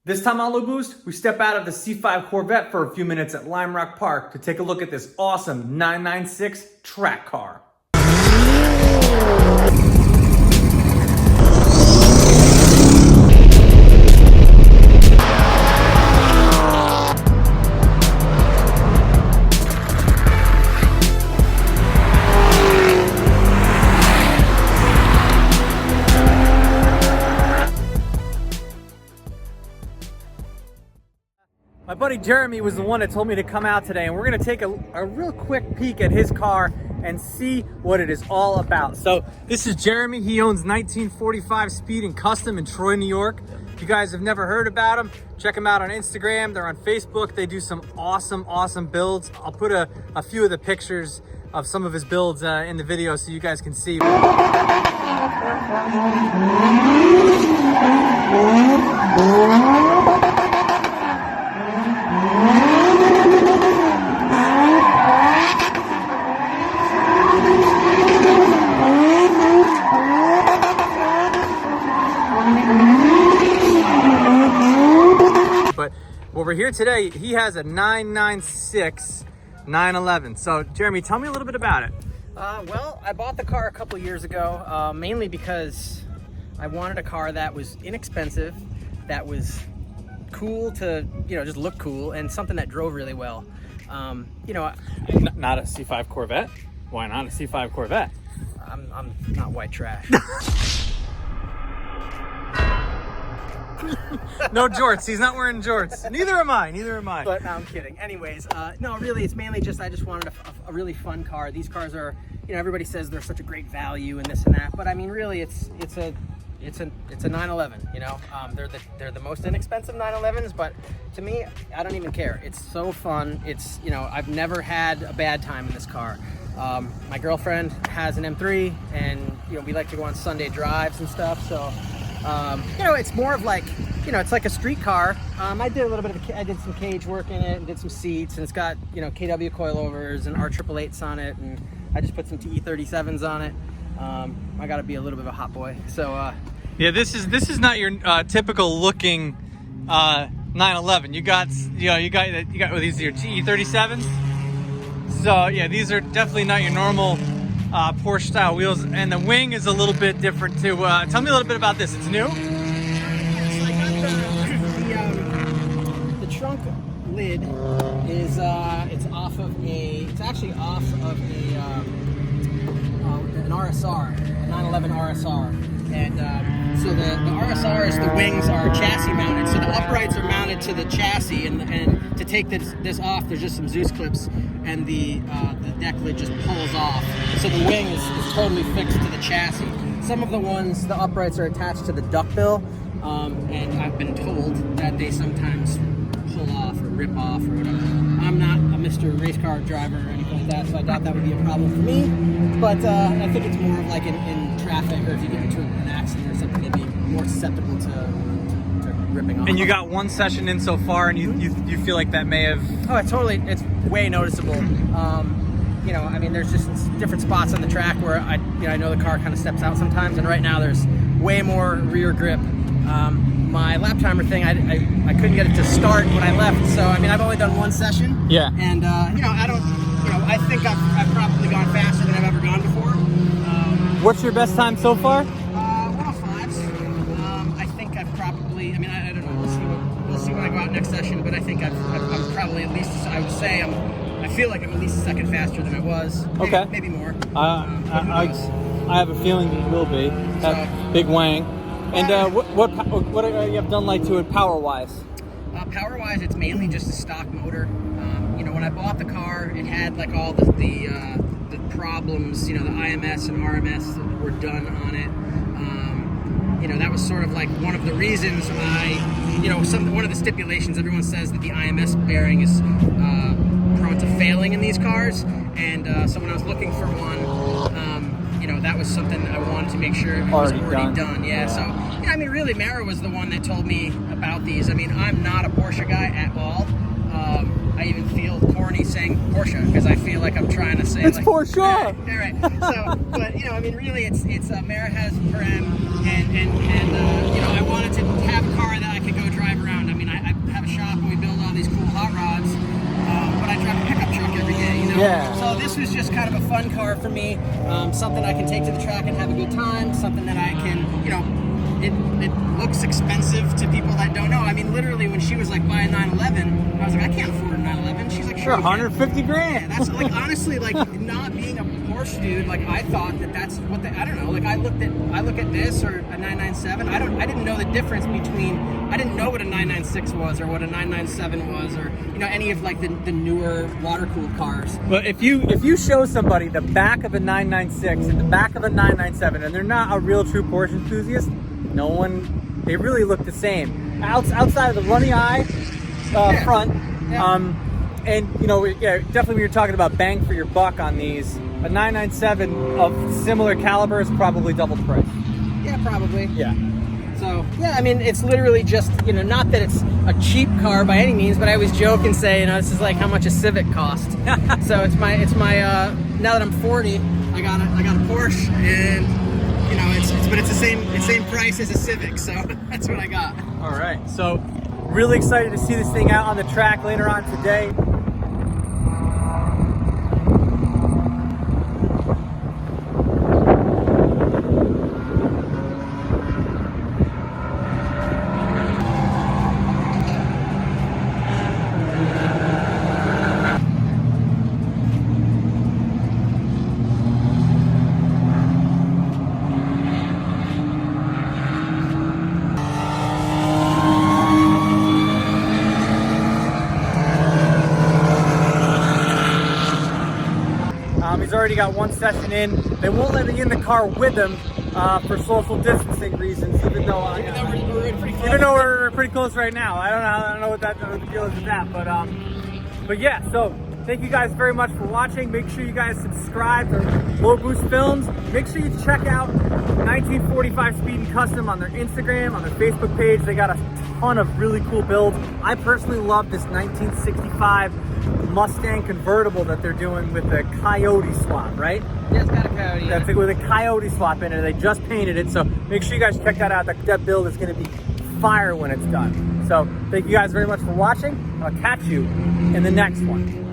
This time on Low Boost, we step out of the C5 Corvette for a few minutes at Limerock Park to take a look at this awesome 996 track car. My buddy Jeremy was the one that told me to come out today, and we're gonna take a real quick peek at his car and see what it is all about. So this is Jeremy. He owns 1945 Speed and Custom in Troy, New York. If you guys have never heard about them, check them out on Instagram. They're on Facebook. They do some awesome builds. I'll put a few of the pictures of some of his builds in the video so you guys can see. But over here today, he has a 996 911. So Jeremy, tell me a little bit about it. Well, I bought the car a couple years ago, mainly because I wanted a car that was inexpensive, that was cool to, just look cool, and something that drove really well. Not a C5 Corvette? Why not a C5 Corvette? I'm not white trash. No jorts. He's not wearing jorts. Neither am I. But no, I'm kidding. Anyways, no, really, it's mainly just I just wanted a really fun car. These cars are, everybody says they're such a great value and this and that, but I mean, really, it's a 911. They're the most inexpensive 911s, but to me, I don't even care. It's so fun. It's I've never had a bad time in this car. My girlfriend has an M3, and we like to go on Sunday drives and stuff. So. It's more of like, it's like a street car. I did a little bit of, I did some cage work in it and did some seats, and it's got, KW coilovers and R888s on it, and I just put some TE37s on it. I got to be a little bit of a hot boy. So, yeah, this is not your typical looking 911. You got what, these are your TE37s. So yeah, these are definitely not your normal Porsche style wheels, and the wing is a little bit different too. Tell me a little bit about this. It's new? So I got the trunk lid is it's actually off of an RSR, a 911 RSR, and so the RSR is, the wings are chassis mounted, so the uprights are mounted to the chassis, and to take this off, there's just some Zeus clips, and the deck lid just pulls off, so the wing is totally fixed to the chassis. Some of the ones, the uprights are attached to the duckbill, and I've been told that they sometimes pull off or rip off or whatever. I'm not a Mr. Race Car driver or anything like that, so I doubt that would be a problem for me, but I think it's more of like in traffic, or if you get into an accident or something, it'd be more susceptible to ripping off. And you got one session in so far, and you feel like that may have... Oh, it's way noticeable. I mean, there's just different spots on the track where I know the car kind of steps out sometimes, and right now there's way more rear grip. My lap timer thing, I couldn't get it to start when I left, so I mean, I've only done one session. Yeah. And I think I've probably gone faster than I've ever gone before. What's your best time so far? 105s. I think I've probably, I don't know, we'll see when I go out next session, but I think I'm probably at least, I would say I feel like I'm at least a second faster than I was. Maybe more. I have a feeling you will be. That big wang. And what you have done to it power-wise? Power-wise, it's mainly just a stock motor. When I bought the car, it had like all the problems, the IMS and RMS that were done on it. That was sort of like one of the reasons one of the stipulations, everyone says that the IMS bearing is prone to failing in these cars, and so when I was looking for one, that was something that I wanted to make sure it was already done. Yeah, so really, Mara was the one that told me about these. I'm not a Porsche guy at all. I even feel corny saying Porsche because I feel like I'm trying to say it's Porsche. Right. So, but really, it's Mara has her M, and I wanted to have a car that I could go drive around. Yeah. So this was just kind of a fun car for me, something I can take to the track and have a good time, something that I can, you know, it looks expensive to people that don't know. I mean, literally, when she was like, buy a 911, I was like, I can't afford a 911. She's like, sure, 150 grand. Yeah, that's like, honestly, like, not being a Porsche dude, like, I thought that that's what I don't know, like, I look at this or a 997, I didn't know the difference between, I didn't know what a 996 was or what a 997 was, or, you know, any of like the newer water-cooled cars. But if you show somebody the back of a 996 and the back of a 997 and they're not a real true Porsche enthusiast, they really look the same. Outside of the runny eye front, Yeah. and you know, yeah, definitely when you're talking about bang for your buck on these, a 997 of similar caliber is probably double the price. Yeah, probably. Yeah. So, yeah, I mean, it's literally just, you know, not that it's a cheap car by any means, but I always joke and say, you know, this is like how much a Civic cost. So it's my now that I'm 40, I got a Porsche, and you know, it's the same price as a Civic, so that's what I got. All right. So really excited to see this thing out on the track later on today. He's already got one session in. They won't let me in the car with him for social distancing reasons, even though we're pretty close right now. I don't know what the deal is with that, but yeah. So thank you guys very much for watching. Make sure you guys subscribe to Low Boost Films. Make sure you check out 1945 Speed and Custom on their Instagram, on their Facebook page. They got a ton of really cool builds. I personally love this 1965 Mustang convertible that they're doing with the Coyote swap, right? Yeah, it's got a Coyote. That's it, with a Coyote swap in it. They just painted it, so make sure you guys check that out. That build is going to be fire when it's done. So thank you guys very much for watching. I'll catch you in the next one.